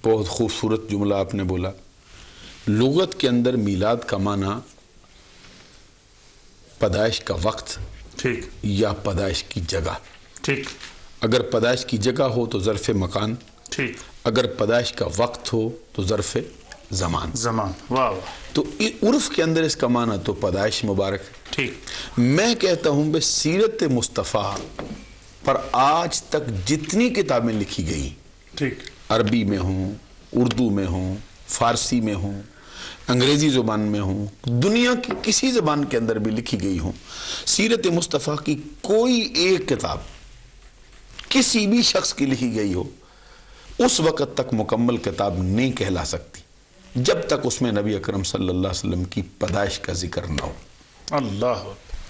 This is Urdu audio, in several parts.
بہت خوبصورت جملہ آپ نے بولا. لغت کے اندر میلاد کا معنی پیدائش کا وقت ٹھیک یا پیدائش کی جگہ. ٹھیک. اگر پیدائش کی جگہ ہو تو ظرف مکان. ٹھیک. اگر پیدائش کا وقت ہو تو ظرف زمان. زمان. واہ واہ. تو عرف کے اندر اس کا معنی تو پیدائش مبارک. ٹھیک. میں کہتا ہوں بے سیرت مصطفیٰ پر آج تک جتنی کتابیں لکھی گئی، ٹھیک، عربی میں ہوں، اردو میں ہوں، فارسی میں ہوں، انگریزی زبان میں ہوں، دنیا کی کسی زبان کے اندر بھی لکھی گئی ہوں، سیرت مصطفیٰ کی کوئی ایک کتاب کسی بھی شخص کی لکھی گئی ہو اس وقت تک مکمل کتاب نہیں کہلا سکتی جب تک اس میں نبی اکرم صلی اللہ علیہ وسلم کی پیدائش کا ذکر نہ ہو. اللہ.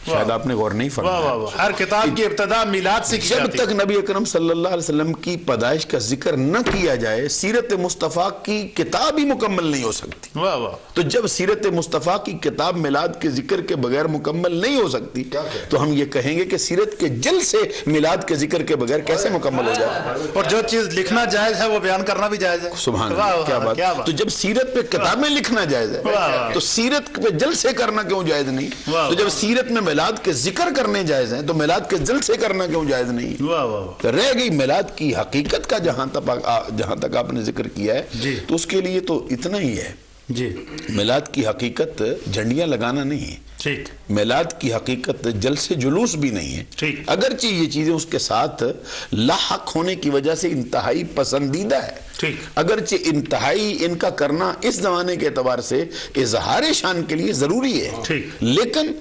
شاید آپ نے غور نہیں فرمایا. ہر کتاب کی ابتدا میلاد سے کی جب جاتی. تک نبی اکرم صلی اللہ علیہ وسلم کی پیدائش کا ذکر نہ کیا جائے سیرت مصطفیٰ کی کتاب ہی مکمل نہیں ہو سکتی. واہ واہ. تو جب سیرت مصطفیٰ کی کتاب میلاد کے ذکر کے بغیر مکمل نہیں ہو سکتی تو ہم یہ کہیں گے کہ سیرت کے جل سے میلاد کے ذکر کے بغیر کیسے مکمل ہو جائے. اور جو چیز لکھنا جائز ہے وہ بیان کرنا بھی جائز ہے. سبحان اللہ. کیا بات. تو جب سیرت پہ کتابیں لکھنا جائز ہے تو سیرت پہ جل سے کرنا کیوں جائز نہیں. تو جب سیرت میں میلاد کے ذکر کرنے جائز ہیں تو میلاد کے جل سے کرنا کیوں جائز نہیں. تو رہ گئی میلاد کی حقیقت کا جہاں تک آپ نے ذکر کیا ہے تو اس کے لیے تو اتنا ہی ہے. جی. میلاد کی حقیقت جھنڈیاں لگانا نہیں ہے. ٹھیک. میلاد کی حقیقت جلسے جلوس بھی نہیں ہے. ٹھیک. اگرچہ یہ چیزیں اس کے ساتھ لاحق ہونے کی وجہ سے انتہائی پسندیدہ ہے. ٹھیک. اگرچہ انتہائی ان کا کرنا اس زمانے کے اعتبار سے اظہار شان کے لیے ضروری ہے. ٹھیک. لیکن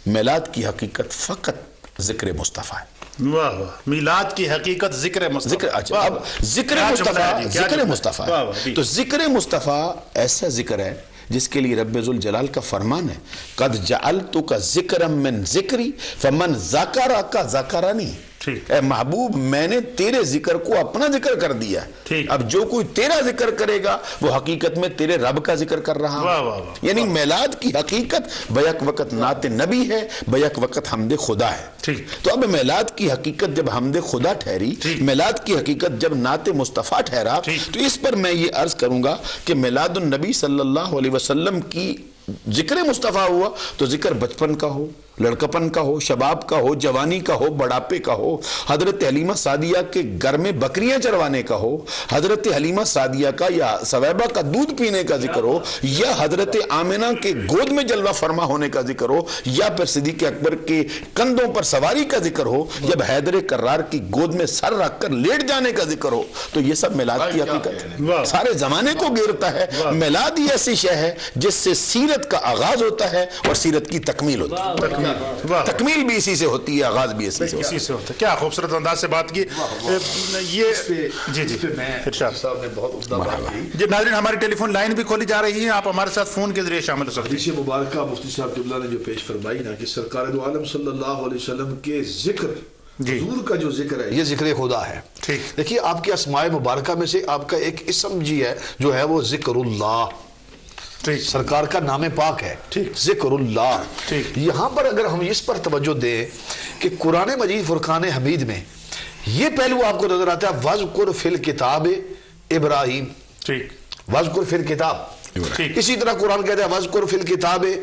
میلاد کی حقیقت فقط ذکر مصطفیٰ ہے. واہ واہ. میلاد کی حقیقت ذکر مصطفیٰ. اچھا اب ذکر مصطفیٰ تو ذکر مصطفیٰ ایسا ذکر ہے جس کے لیے رب ذوالجلال کا فرمان ہے قد جعلتک ذکرا من ذکری فمن ذکرک ذکرنی. اے محبوب میں نے تیرے ذکر کو اپنا ذکر کر دیا. اب جو کوئی تیرا ذکر کرے گا وہ حقیقت میں تیرے رب کا ذکر کر رہا ہے. یعنی میلاد کی حقیقت بیک وقت نعت نبی ہے، بیک وقت حمد خدا ہے. تو اب میلاد کی حقیقت جب حمد خدا ٹھہری، میلاد کی حقیقت جب نعت مصطفیٰ ٹھہرا تو اس پر میں یہ عرض کروں گا کہ میلاد النبی صلی اللہ علیہ وسلم کی ذکر مصطفیٰ ہوا تو ذکر بچپن کا ہو، لڑکپن کا ہو، شباب کا ہو، جوانی کا ہو، بڑھاپے کا ہو، حضرت حلیمہ سعدیہ کے گھر میں بکریاں چروانے کا ہو، حضرت حلیمہ سعدیہ کا یا ثویبہ کا دودھ پینے کا ذکر ہو، یا حضرت آمنہ کے گود میں جلوہ فرما ہونے کا ذکر ہو، یا پھر صدیق اکبر کے کندھوں پر سواری کا ذکر ہو، جب حیدر کرار کی گود میں سر رکھ کر لیٹ جانے کا ذکر ہو. تو یہ سب میلاد کی حقیقت ہے، سارے زمانے کو گھیرتا ہے. میلاد ہی ایسی شے ہے جس سے سیرت کا آغاز ہوتا ہے اور سیرت کی تکمیل ہوتی ہے. تکمیل بھی اسی سے ہوتی ہے، آغاز بھی اسی سے ہوتا ہے. کیا خوبصورت انداز سے بات کی. یہ جی صاحب نے بہت عمدہ بات کی. جی ناظرین ہماری ٹیلی فون لائن بھی کھولی جا رہی ہے، آپ ہمارے ساتھ فون کے ذریعے شامل ہو سکتے ہیں. حدیث مبارکہ مفتی صاحب قبلہ نے جو پیش فرمائی نا کہ سرکار دو عالم صلی اللہ علیہ وسلم کے ذکر، حضور کا جو ذکر ہے یہ ذکر خدا ہے. دیکھیے آپ کے اسماء مبارکہ میں سے آپ کا ایک اسم جی ہے جو ہے وہ ذکر اللہ، سرکار کا نام پاک ہے ذکر اللہ. یہاں پر اگر ہم اس پر توجہ دیں کہ قرآن مجید فرقان حمید میں یہ پہلو آپ کو نظر آتا ہے وَذْكُرْ فِي الْكِتَابِ ابراہیم، وَذْكُرْ فِي الْكِتَابِ. اسی طرح قرآن کہتا ہے وَذْكُرْ فِي الْكِتَابِ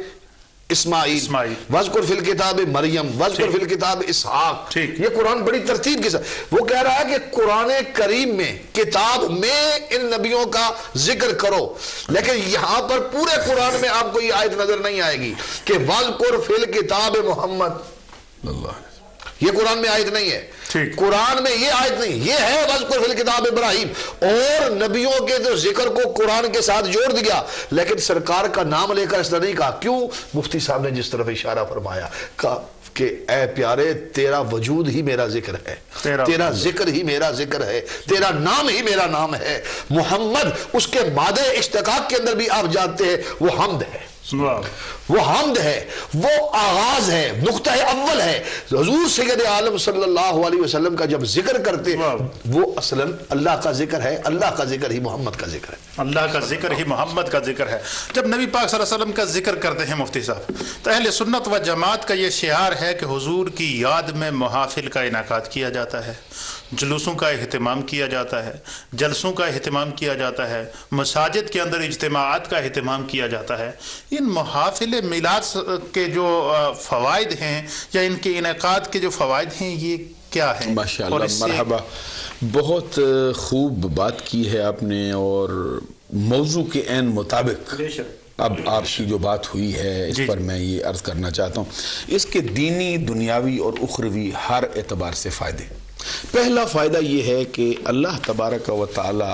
اسماعیل، وَذْكُرْ فِي الْكِتَابِ مریم، وَذْكُرْ فِي الْكِتَابِ اسحاق. یہ قرآن بڑی ترتیب کے ساتھ وہ کہہ رہا ہے کہ قرآن کریم میں کتاب میں ان نبیوں کا ذکر کرو. لیکن یہاں پر پورے قرآن میں آپ کو یہ آیت نظر نہیں آئے گی کہ وَذْكُرْ فِي الْكِتَابِ محمد. یہ قرآن میں آیت نہیں ہے. قرآن میں یہ آیت نہیں، یہ ہے وَذْكُرْ فِي الْكِتَابِ ابراہیم. اور نبیوں کے جو ذکر کو قرآن کے ساتھ جوڑ دیا لیکن سرکار کا نام لے کر اس طرح نہیں کہا. کیوں؟ مفتی صاحب نے جس طرف اشارہ فرمایا کہ اے پیارے تیرا وجود ہی میرا ذکر ہے، تیرا ذکر ہی میرا ذکر ہے، تیرا نام ہی میرا نام ہے. محمد اس کے مادہ اشتقاق کے اندر بھی آپ جانتے ہیں وہ حمد ہے، وہ حمد ہے، وہ آغاز ہے، نقطہ اول ہے. حضور سید عالم صلی اللہ علیہ وسلم کا جب ذکر کرتے وہ اصلاً اللہ کا ذکر ہے، اللہ کا ذکر ہی محمد کا ذکر ہے، اللہ کا ذکر ہی محمد کا ذکر ہے. جب نبی پاک صلی اللہ علیہ وسلم کا ذکر کرتے ہیں مفتی صاحب تو اہل سنت و جماعت کا یہ شعار ہے کہ حضور کی یاد میں محافل کا انعقاد کیا جاتا ہے. جلوسوں کا اہتمام کیا جاتا ہے، جلسوں کا اہتمام کیا جاتا ہے، مساجد کے اندر اجتماعات کا اہتمام کیا جاتا ہے، ان محافل میلاد کے جو فوائد ہیں یا ان کے انعقاد کے جو فوائد ہیں یہ کیا ہیں؟ ماشاءاللہ، مرحبا، بہت خوب بات کی ہے آپ نے، اور موضوع کے عین مطابق اب آپ کی جو بات ہوئی ہے اس پر میں یہ عرض کرنا چاہتا ہوں، اس کے دینی، دنیاوی اور اخروی ہر اعتبار سے فائدے۔ پہلا فائدہ یہ ہے کہ اللہ تبارک و تعالی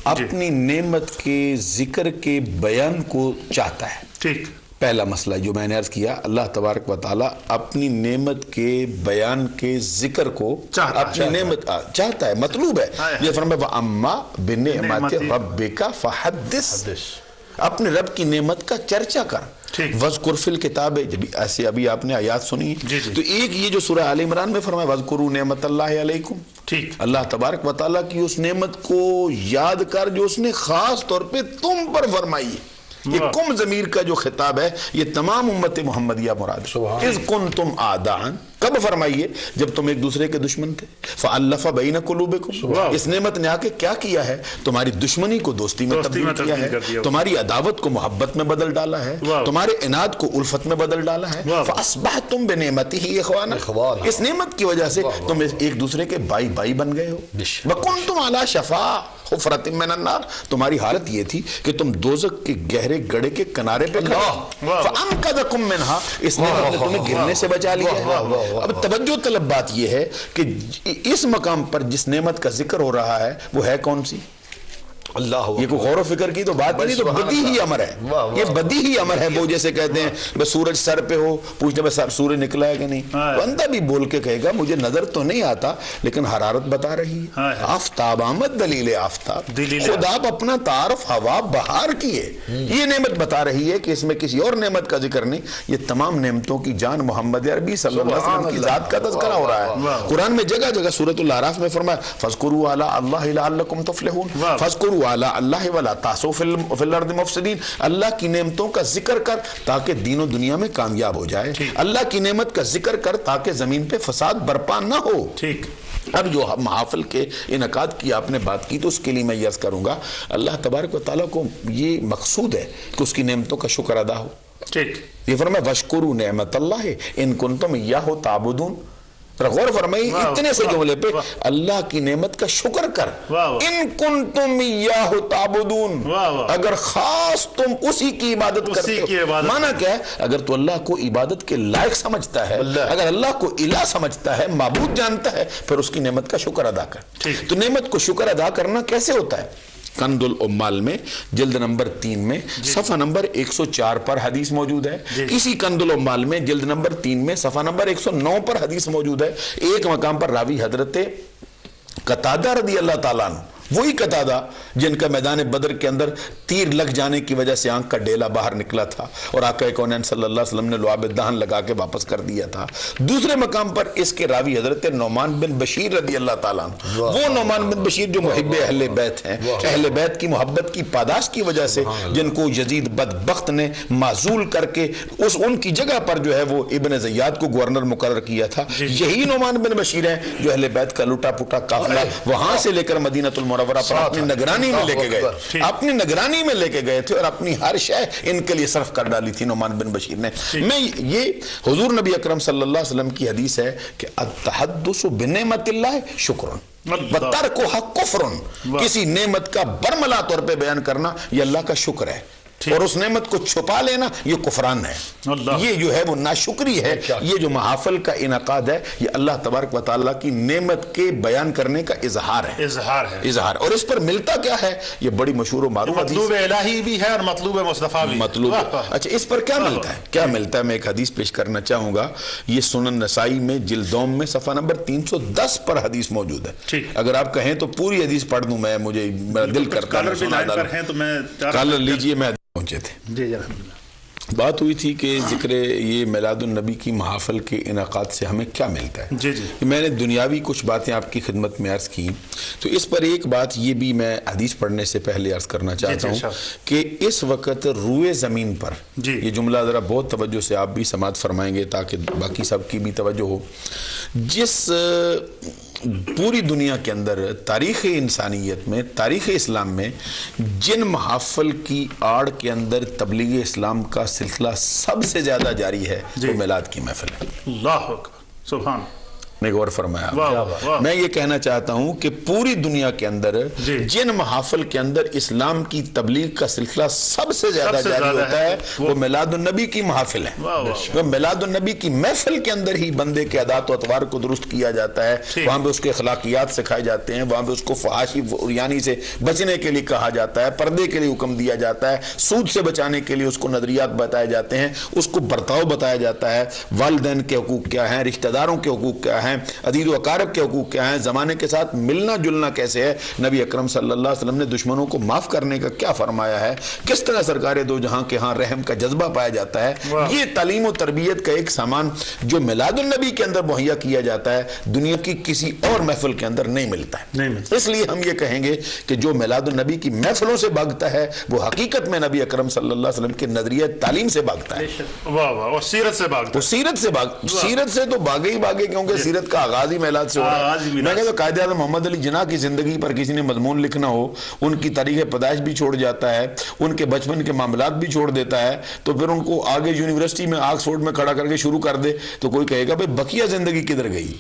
اپنی نعمت کے ذکر کے بیان کو چاہتا ہے۔ ٹھیک، پہلا مسئلہ جو میں نے عرض کیا، اللہ تبارک و تعالی اپنی نعمت کے بیان کے ذکر کو اپنی نعمت چاہتا ہے، مطلوب ہے۔ یہ فرمایا وَأَمَّا بِنِعْمَتِ رَبِّكَ فَحَدِّثْ، اپنے رب کی نعمت کا چرچا کر۔ وَذْكُرْ فِي الْكِتَابِ، ایسے ابھی آپ نے آیات سنی، تو ایک یہ جو سورہ آل عمران میں فرمایا وَذْكُرُوا نِعْمَتَ اللَّهِ عَلَيْكُمْ، اللہ تبارک و تعالیٰ کی اس نعمت کو یاد کر جو اس نے خاص طور پہ تم پر فرمائی ہے۔ یہ کم ضمیر کا جو خطاب ہے یہ تمام امت محمدیہ مراد ہے۔ اذ کنتم اعداء، کب فرمائیے؟ جب تم ایک دوسرے کے دشمن تھے۔ فَأَلَّفَ بَيْنَ قُلُوبِكُمْ، اس نعمت نے آ کے کیا کیا ہے؟ تمہاری دشمنی کو دوستی میں تبدیل کیا ہے، تمہاری عداوت کو محبت میں بدل ڈالا ہے، تمہارے عناد کو الفت میں بدل ڈالا ہے۔ فَأَصْبَحْتُمْ بِنِعْمَتِهِ إِخْوَانًا، اس نعمت کی وجہ سے تم ایک دوسرے کے بائی بائی بن گئے ہو۔ وَكُنْتُمْ عَلَى شَفَا حُفْرَةٍ مِّنَ النَّارِ، تمہاری حالت یہ تھی کہ تم دوزخ کے گہرے گڑھے کے کنارے پہ کھڑے۔ فَأَنْقَذَكُم مِّنْهَا، اس نعمت نے تمہیں گرنے سے بچا لیا ہے۔ اب توجہ طلب بات یہ ہے کہ اس مقام پر جس نعمت کا ذکر ہو رہا ہے وہ ہے کون سی؟ اللہ، یہ کوئی غور و فکر کی تو بات نہیں، تو بدیہی امر ہے، یہ بدیہی امر ہے۔ وہ جیسے کہتے ہیں بس سورج سر پہ ہو، پوچھتے بس سورج نکلا ہے کہ نہیں، بندہ بھی بول کے کہے گا مجھے نظر تو نہیں آتا لیکن حرارت بتا رہی ہے۔ آفتاب آمد دلیل آفتاب، خدا اپنا تعارف ہوا بہار کی ہے، یہ نعمت بتا رہی ہے کہ اس میں کسی اور نعمت کا ذکر نہیں، یہ تمام نعمتوں کی جان محمد عربی صلی اللہ علیہ وسلم کی ذات کا تذکرہ ہو رہا ہے۔ قرآن میں جگہ جگہ سورۃ الاعراف میں فرمایا فاذکروا آلاء اللہ لعلکم تفلحون، فاذکروا آلاء اللہ ولا تعصوا فی الارض مفسدین، اللہ کی نعمتوں کا ذکر کر تاکہ دین و دنیا میں کامیاب ہو جائے، اللہ کی نعمت کا ذکر کر تاکہ زمین پہ فساد برپا نہ ہو۔ ٹھیک، اب جو محافل کے انعقاد کی آپ نے بات کی تو اس کے لیے میں یہ عرض کروں گا اللہ تبارک و تعالیٰ کو یہ مقصود ہے کہ اس کی نعمتوں کا شکر ادا ہو۔ ٹھیک، یہ فرمایا وَاشْكُرُوا نِعْمَتَ اللَّهِ إِن كُنتُمْ إِيَّاهُ تَعْبُدُونَ، غور فرمائی اتنے سے جملے پہ اللہ کی نعمت کا شکر کر، ان کنتم ایاہ تعبدون، اگر خاص تم اسی کی عبادت کرتے ہو۔ معنی کیا ہے؟ اگر تو اللہ کو عبادت کے لائق سمجھتا ہے، اگر اللہ کو الہ سمجھتا ہے، معبود جانتا ہے، پھر اس کی نعمت کا شکر ادا کر۔ تو نعمت کو شکر ادا کرنا کیسے ہوتا ہے؟ کنز العمال میں جلد نمبر 3 میں صفحہ نمبر 104 پر حدیث موجود ہے۔ اسی کنز العمال میں جلد نمبر 3 میں صفحہ نمبر 109 پر حدیث موجود ہے۔ ایک مقام پر راوی حضرت قتادہ رضی اللہ تعالیٰ عنہ، وہی قتادہ جن کا میدان بدر کے اندر تیر لگ جانے کی وجہ سے آنکھ کا ڈیلا باہر نکلا تھا اور آقا کونین صلی اللہ علیہ وسلم نے لعاب دہن لگا کے واپس کر دیا تھا۔ دوسرے مقام پر اس کے راوی حضرت نعمان بن بشیر رضی اللہ تعالیٰ عنہ، وہ نعمان بن بشیر جو محب اہل بیت ہیں، اہل بیت کی محبت کی پاداش کی وجہ سے جن کو یزید بدبخت نے معزول کر کے ان کی جگہ پر جو ہے وہ ابن زیاد کو گورنر مقرر کیا تھا، یہی نعمان بن بشیر ہیں جو اہل بیت کا لوٹا پوٹا قافلہ وہاں سے لے کر مدینہ المنورہ پر اپنی نگرانی میں لے کے گئے، اپنی نگرانی میں لے کے گئے تھے اور اپنی ہر شے ان کے لیے صرف کر ڈالی تھی نعمان بن بشیر نے۔ میں یہ حضور نبی اکرم صلی اللہ علیہ وسلم کی حدیث ہے کہ التحدث بنعمت اللہ شکر وترکھا کفر، کسی نعمت کا برملا طور پہ بیان کرنا یہ اللہ کا شکر ہے، اور اس نعمت کو چھپا لینا یہ کفران ہے، یہ جو ہے وہ ناشکری ہے۔ یہ جو محافل کا انعقاد ہے یہ اللہ تبارک و تعالیٰ کی نعمت کے بیان کرنے کا اظہار ہے، اظہار۔ اور اس پر ملتا کیا ہے؟ یہ بڑی مشہور و معروف مطلوب الہی بھی ہے اور مطلوب مصطفیٰ بھی مطلوب۔ اچھا، اس پر کیا ملتا ہے؟ کیا ملتا ہے؟ میں ایک حدیث پیش کرنا چاہوں گا، یہ سنن نسائی میں جلد دوم میں صفحہ نمبر 310 پر حدیث موجود ہے۔ اگر آپ کہیں تو پوری حدیث پڑھ دوں میں، مجھے میرا دل کرتا ہے کالر لیجئے، میں پہنچے تھے۔ بات ہوئی تھی کہ ذکر یہ میلاد النبی کی محافل کے انعقاد سے ہمیں کیا ملتا ہے۔ میں نے دنیاوی کچھ باتیں آپ کی خدمت میں عرض کی، تو اس پر ایک بات یہ بھی میں حدیث پڑھنے سے پہلے عرض کرنا چاہتا ہوں کہ اس وقت روئے زمین پر، یہ جملہ ذرا بہت توجہ سے آپ بھی سماعت فرمائیں گے تاکہ باقی سب کی بھی توجہ ہو، جس پوری دنیا کے اندر تاریخ انسانیت میں، تاریخ اسلام میں جن محافل کی آڑ کے اندر تبلیغ اسلام کا سلسلہ سب سے زیادہ جاری ہے وہ میلاد کی محفل ہے۔ اللہ اکبر، سبحان نے غور فرمایا۔ میں یہ کہنا چاہتا ہوں کہ پوری دنیا کے اندر جن محافل کے اندر اسلام کی تبلیغ کا سلسلہ سب سے زیادہ جاری ہوتا ہے وہ میلاد النبی کی محافل ہے۔ وہ میلاد النبی کی محفل کے اندر ہی بندے کے عادات و اطوار کو درست کیا جاتا ہے، وہاں پہ اس کے اخلاقیات سکھائے جاتے ہیں، وہاں پہ اس کو فحاشی عریانی سے بچنے کے لیے کہا جاتا ہے، پردے کے لیے حکم دیا جاتا ہے، سود سے بچانے کے لیے اس کو نظریات بتائے جاتے ہیں، اس کو برتاؤ بتایا جاتا ہے، والدین کے حقوق کیا ہیں، رشتہ داروں کے حقوق کیا ہیں، عزیز و اقارب کے حقوق کیا ہیں، زمانے کے ساتھ ملنا جلنا کیسے ہے، نبی اکرم صلی اللہ علیہ وسلم نے دشمنوں کو معاف کرنے کا کیا فرمایا ہے، کس طرح سرکار دو جہاں کے ہاں رحم کا جذبہ پایا جاتا ہے۔ یہ تعلیم و تربیت کا ایک سامان جو میلاد النبی کے اندر مہیا کیا جاتا ہے دنیا کی کسی اور محفل کے اندر نہیں ملتا ہے۔ اس لیے ہم یہ کہیں گے کہ جو میلاد النبی کی محفلوں سے بھاگتا ہے وہ حقیقت میں نبی اکرم صلی اللہ علیہ وسلم کے نظریہ تعلیم سے بھاگتا ہے، اور سیرت سے بھاگتا ہے۔ سیرت سے تو بھاگے ہی بھاگے، کیونکہ سیرت کا آغاز ہی میلاد سے ہو رہا ہے۔ میں کہتا ہوں قائد اعظم محمد علی جناح کی زندگی پر کسی نے مضمون لکھنا ہو، ان کی تاریخ پیدائش بھی چھوڑ جاتا ہے، ان کے بچپن کے معاملات بھی چھوڑ دیتا ہے، تو پھر ان کو آگے یونیورسٹی میں آکسفورڈ میں کھڑا کر کے شروع کر دے تو کوئی کہے گا بھئی بقیہ زندگی کدھر گئی؟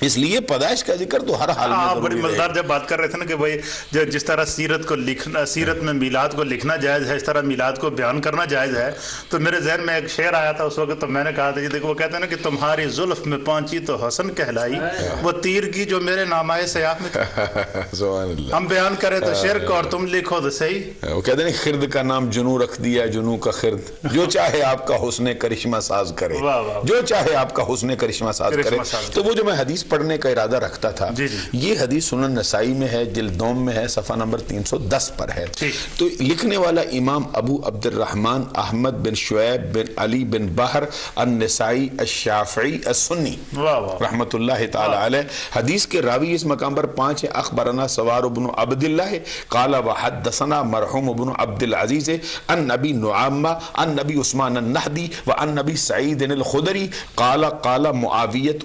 اس لیے پیدائش کا ذکر تو ہر حال میں بڑی مزدار جب بات کر رہے تھے نا کہ بھئی جس طرح سیرت کو لکھنا، سیرت میں میلاد کو لکھنا جائز ہے، اس طرح میلاد کو بیان کرنا جائز ہے، تو میرے ذہن میں ایک شعر آیا تھا اس وقت، تو میں نے کہا تھا دیکھو وہ کہتے ہیں نا کہ تمہاری زلف میں پہنچی تو حسن کہلائی، وہ تیر کی جو میرے نامۂ سیاہ میں تھی۔ ہم بیان کریں تو شعر کو اور تم لکھو تو صحیح۔ وہ کہتے ہیں خرد کا نام جنو رکھ دیا، جنو کا خرد، جو چاہے آپ کا حسن کرشمہ ساز کرے، جو چاہے آپ کا حسن کرشمہ ساز کرے۔ تو وہ جو میں حدیث پڑھنے کا ارادہ رکھتا تھا، یہ حدیث سنن نسائی میں ہے، جلد دوم میں ہے، صفحہ نمبر 310 پر ہے۔ تو لکھنے والا امام ابو عبد الرحمن احمد بن شعیب بن علی بن بحر النسائی الشافعی السنی رحمت اللہ تعالی علیہ، حدیث کے راوی اس مقام پر 5 ہیں۔ اخبرنا سوار بن عبد اللہ قال وحدثنا مرحوم بن عبد العزیز عن نبی نعامہ عن نبی عثمان النہدی وعن نبی سعید الخدری قال قال معاویت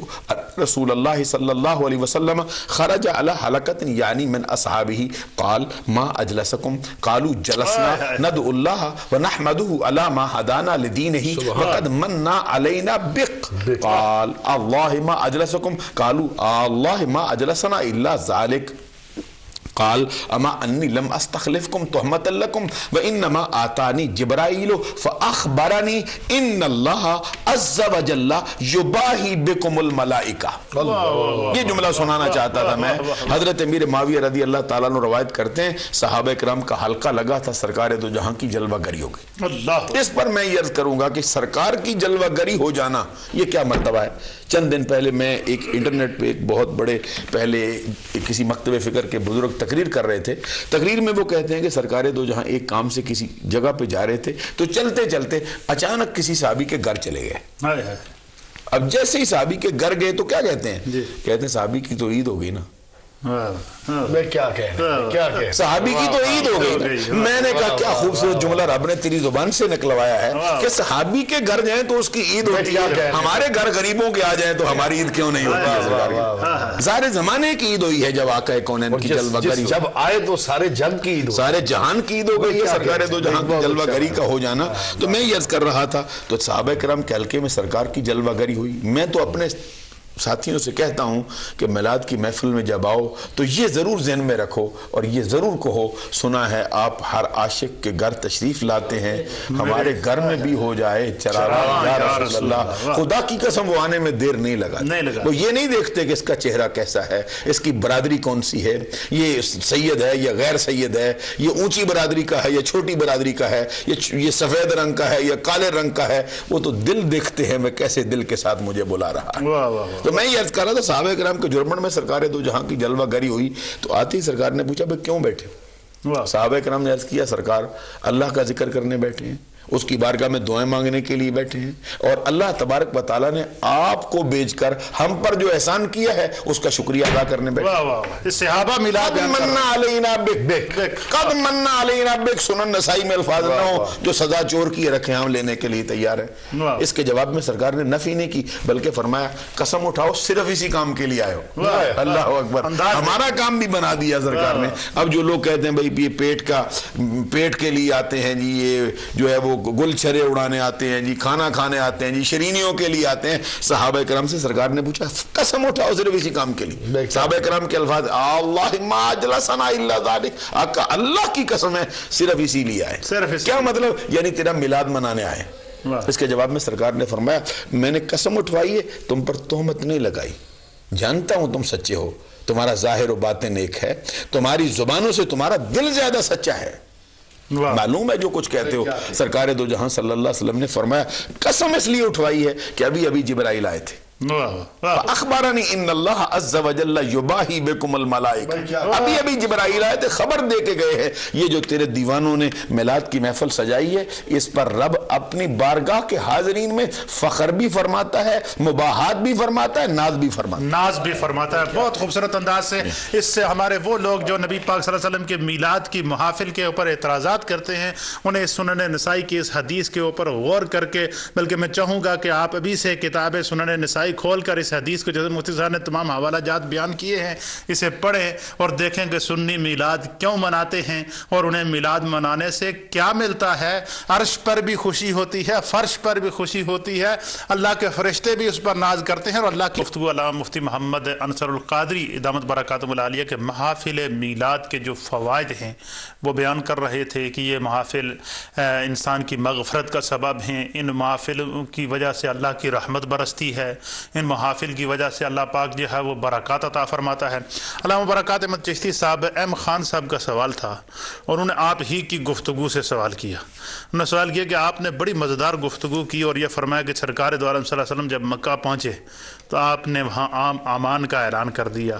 رسول اللہ صلی اللہ علیہ وسلم خرج على حلقة يعني من أصحابه قال ما أجلسكم قالوا جلسنا ندعو الله ونحمده على ما هدانا لدينه وقد مننا علينا بق قال الله ما أجلسكم قالوا الله ما أجلسنا إلا ذلك قال اما انی لم استخلفکم تہمۃ لکم وانما آتانی جبرائیل فاخبرنی ان اللہ عز وجل یباہی بکم الملائکہ۔ یہ جملہ سنانا چاہتا تھا میں۔ حضرت امیر معاویہ رضی اللہ تعالیٰ عنہ روایت کرتے ہیں صحابہ کرام کا حلقہ لگا تھا، سرکار دو جہاں کی جلوہ گری ہو گئی۔ اس پر میں یہ عرض کروں گا کہ سرکار کی جلوہ گری ہو جانا یہ کیا مرتبہ ہے۔ چند دن پہلے میں ایک انٹرنیٹ پہ ایک بہت بڑے پہلے کسی مکتب فکر کے بزرگ تقریر کر رہے تھے، تقریر میں وہ کہتے ہیں کہ سرکار دو جہاں ایک کام سے کسی جگہ پہ جا رہے تھے تو چلتے چلتے اچانک کسی صحابی کے گھر چلے گئے۔ اب جیسے ہی صحابی کے گھر گئے تو کیا کہتے ہیں؟ کہتے ہیں صحابی کی تو عید ہو گئی نا۔ میں کیا کہہ صحابی کی تو عید ہو گئی۔ میں نے کہا کیا خوبصورت جملہ رب نے تیری زبان سے نکلوایا ہے کہ صحابی کے گھر جائیں تو اس کی عید ہوتی ہے، ہمارے گھر غریبوں کے آ جائیں تو ہماری عید کیوں نہیں ہوتی؟ سارے زمانے کی عید ہوئی ہے جب آقا کونین کی جلوہ گری، جب آئے تو سارے جگ کی عید، سارے جہان کی عید ہو گئی ہے سرکار دو جہاں کی جلوہ گری کا ہو جانا۔ تو میں یہ عرض کر رہا تھا تو صحابہ کرام کے حلقے میں سرکار کی جلوہ گری ہوئی۔ میں تو اپنے ساتھیوں سے کہتا ہوں کہ میلاد کی محفل میں جب آؤ تو یہ ضرور ذہن میں رکھو اور یہ ضرور کہو سنا ہے آپ ہر عاشق کے گھر تشریف لاتے ہیں، ہمارے گھر میں بھی ہو جائے چراغاں یا رسول اللہ۔ خدا کی قسم وہ آنے میں دیر نہیں لگا، وہ یہ نہیں دیکھتے کہ اس کا چہرہ کیسا ہے، اس کی برادری کون سی ہے، یہ سید ہے یا غیر سید ہے، یہ اونچی برادری کا ہے یا چھوٹی برادری کا ہے، یہ سفید رنگ کا ہے یا کالے رنگ کا ہے، وہ تو دل دیکھتے ہیں میں کیسے دل کے ساتھ مجھے بلا رہا ہے۔ تو میں یہ عرض کر رہا تھا صحابہ کرام کے جرمن میں سرکار دو جہاں کی جلوہ گری ہوئی تو آتے ہی سرکار نے پوچھا بھئی کیوں بیٹھے؟ صحابہ کرام نے عرض کیا سرکار اللہ کا ذکر کرنے بیٹھے ہیں۔ اس کی بارگاہ میں دعائیں مانگنے کے لیے بیٹھے ہیں، اور اللہ تبارک و تعالیٰ نے آپ کو بھیج کر ہم پر جو احسان کیا ہے اس کا شکریہ ادا کرنے بیٹھے۔ واہ واہ، صحابہ میلاد قد من علینا بک، قد من علینا بک، سنن نسائی میں الفاظ نہ ہو جو سزا چور کی رکھیں ہم لینے کے لیے تیار ہے۔ اس کے جواب میں سرکار نے نفی نہیں کی بلکہ فرمایا قسم اٹھاؤ صرف اسی کام کے لیے آئے ہو۔ اللہ اکبر، ہمارا کام بھی بنا دیا سرکار نے۔ اب جو لوگ کہتے ہیں بھائی یہ پیٹ کے لیے آتے ہیں جی، یہ جو ہے وہ گل چھرے اڑانے آتے ہیں جی، کھانا کھانے آتے ہیں جی، شرینیوں کے لیے آتے ہیں، صحابہ کرام سے سرکار نے پوچھا قسم اٹھاؤ صرف اسی کام کے لیے۔ صحابہ کرام کے الفاظ اللہ ما اجلسنا الا ذلک، آقا اللہ کی قسم ہے صرف اسی لیے آئے۔ کیا مطلب؟ یعنی تیرا میلاد منانے آئے۔ اس کے جواب میں سرکار نے فرمایا میں نے قسم اٹھوائی ہے، تم پر تہمت نہیں لگائی، جانتا ہوں تم سچے ہو، تمہارا ظاہر و باطن ایک ہے، تمہاری زبانوں سے تمہارا دل زیادہ سچا ہے، معلوم ہے جو کچھ کہتے ہو۔ سرکار دو جہاں صلی اللہ علیہ وسلم نے فرمایا قسم اس لیے اٹھوائی ہے کہ ابھی جبرائیل آئے تھے، اخبارنی ان اللہ عز وجل یباہی بکم الملائکہ، ابھی جبرائیل آئے تھے خبر دے کے گئے ہیں یہ جو تیرے دیوانوں نے میلاد کی محفل سجائی ہے اس پر رب اپنی بارگاہ کے حاضرین میں فخر بھی فرماتا ہے، مباحات بھی فرماتا ہے، ناز بھی فرماتا ہے۔ بہت خوبصورت انداز سے اس سے ہمارے وہ لوگ جو نبی پاک صلی اللہ علیہ وسلم کے میلاد کی محافل کے اوپر اعتراضات کرتے ہیں انہیں سنن نسائی کی اس حدیث کے اوپر غور کر کے، بلکہ میں چاہوں گا کہ آپ ابھی سے کتاب سنن نسائی کھول کر اس حدیث کو جیسے مفتی صاحب نے تمام حوالہ جات بیان کیے ہیں اسے پڑھیں اور دیکھیں کہ سنی میلاد کیوں مناتے ہیں اور انہیں میلاد منانے سے کیا ملتا ہے۔ عرش پر بھی خوشی ہوتی ہے، فرش پر بھی خوشی ہوتی ہے، اللہ کے فرشتے بھی اس پر ناز کرتے ہیں، اور اللہ کی گفتگو علامہ مفتی محمد انصر القادری دامت برکاتہم العالیہ کے محافل میلاد کے جو فوائد ہیں وہ بیان کر رہے تھے کہ یہ محافل انسان کی مغفرت کا سبب ہیں، ان محافل کی وجہ سے اللہ کی رحمت برستی ہے، ان محافل کی وجہ سے اللہ پاک جو ہے وہ برکات عطا فرماتا ہے۔ علامہ برکات احمد چشتی صاحب ایم خان صاحب کا سوال تھا اور انہوں نے آپ ہی کی گفتگو سے سوال کیا۔ انہوں نے سوال کیا کہ آپ نے بڑی مزیدار گفتگو کی اور یہ فرمایا کہ سرکار دو عالم صلی اللہ علیہ وسلم جب مکہ پہنچے تو آپ نے وہاں عام امان کا اعلان کر دیا،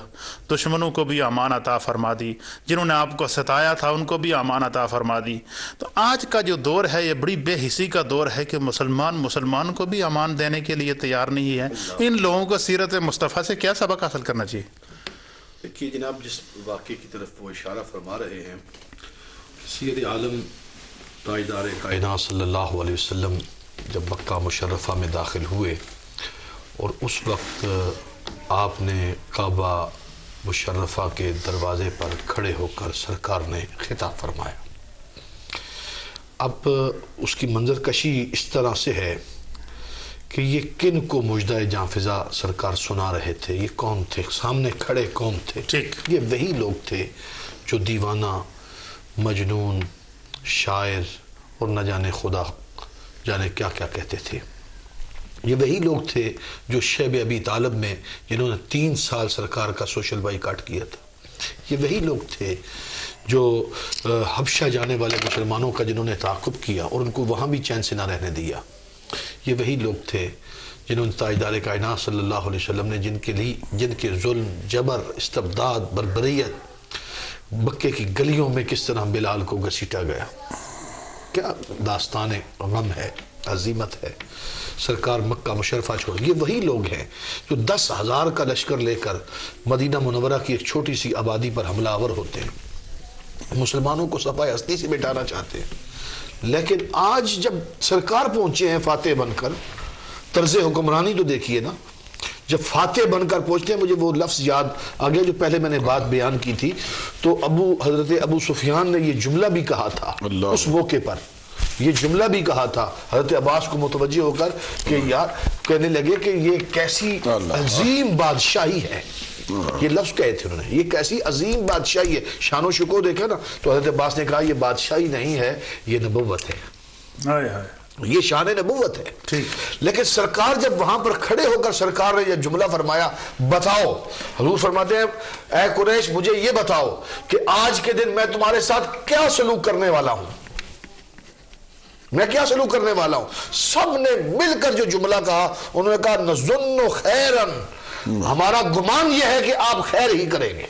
دشمنوں کو بھی امان عطا فرما دی، جنہوں نے آپ کو ستایا تھا ان کو بھی امان عطا فرما دی۔ تو آج کا جو دور ہے یہ بڑی بے حسی کا دور ہے کہ مسلمان کو بھی امان دینے کے لیے تیار نہیں ہے۔ ان لوگوں کو سیرت مصطفیٰ سے کیا سبق حاصل کرنا چاہیے؟ دیکھیے جناب، جس واقعے کی طرف وہ اشارہ فرما رہے ہیں، سید عالم تاجدار کائنات صلی اللہ علیہ وسلم جب مکہ مشرفہ میں داخل ہوئے اور اس وقت آپ نے کعبہ مشرفہ کے دروازے پر کھڑے ہو کر سرکار نے خطاب فرمایا۔ اب اس کی منظر کشی اس طرح سے ہے کہ یہ کن کو مجدہ جاں فضا سرکار سنا رہے تھے، یہ کون تھے، سامنے کھڑے کون تھے؟ یہ وہی لوگ تھے جو دیوانہ، مجنون، شاعر اور نہ جانے خدا جانے کیا کیا کہتے تھے۔ یہ وہی لوگ تھے جو شیب ابی طالب میں جنہوں نے 3 سال سرکار کا سوشل بائیکاٹ کیا تھا۔ یہ وہی لوگ تھے جو حبشہ جانے والے مسلمانوں کا جنہوں نے تعاقب کیا اور ان کو وہاں بھی چین سے نہ رہنے دیا۔ یہ وہی لوگ تھے جنہوں نے تاجدار کائنات صلی اللہ علیہ وسلم نے جن کے ظلم، جبر، استبداد، بربریت، مکے کی گلیوں میں کس طرح بلال کو گھسیٹا گیا۔ کیا داستان غم ہے، عظیمت ہے۔ سرکار مکہ مشرفہ چھوڑ، یہ وہی لوگ ہیں جو 10,000 کا لشکر لے کر مدینہ منورہ کی ایک چھوٹی سی آبادی پر حملہ آور ہوتے ہیں، مسلمانوں کو صفائے ہستی سے مٹانا چاہتے ہیں۔ لیکن آج جب سرکار پہنچے ہیں فاتح بن کر، طرز حکمرانی تو دیکھیے نا، جب فاتح بن کر پہنچتے ہیں، مجھے وہ لفظ یاد آ گیا جو پہلے میں نے بات بیان کی تھی، تو حضرت ابو سفیان نے یہ جملہ بھی کہا تھا اس موقع پر، یہ جملہ بھی کہا تھا حضرت عباس کو متوجہ ہو کر کہ یار، کہنے لگے کہ یہ کیسی عظیم بادشاہی ہے، یہ لفظ کہے تھے انہوں نے، یہ کیسی عظیم بادشاہی ہے، شان و شکو دیکھا نا، تو حضرت عباس نے کہا یہ بادشاہی نہیں ہے، یہ نبوت ہے، یہ شان نبوت ہے۔ لیکن سرکار جب وہاں پر کھڑے ہو کر سرکار نے یہ جملہ فرمایا، بتاؤ، حضور فرماتے ہیں اے قریش مجھے یہ بتاؤ کہ آج کے دن میں تمہارے ساتھ کیا سلوک کرنے والا ہوں، میں کیا سلوک کرنے والا ہوں۔ سب نے مل کر جو جملہ کہا، انہوں نے کہا نظن خیرن، ہمارا گمان یہ ہے کہ آپ خیر ہی کریں گے۔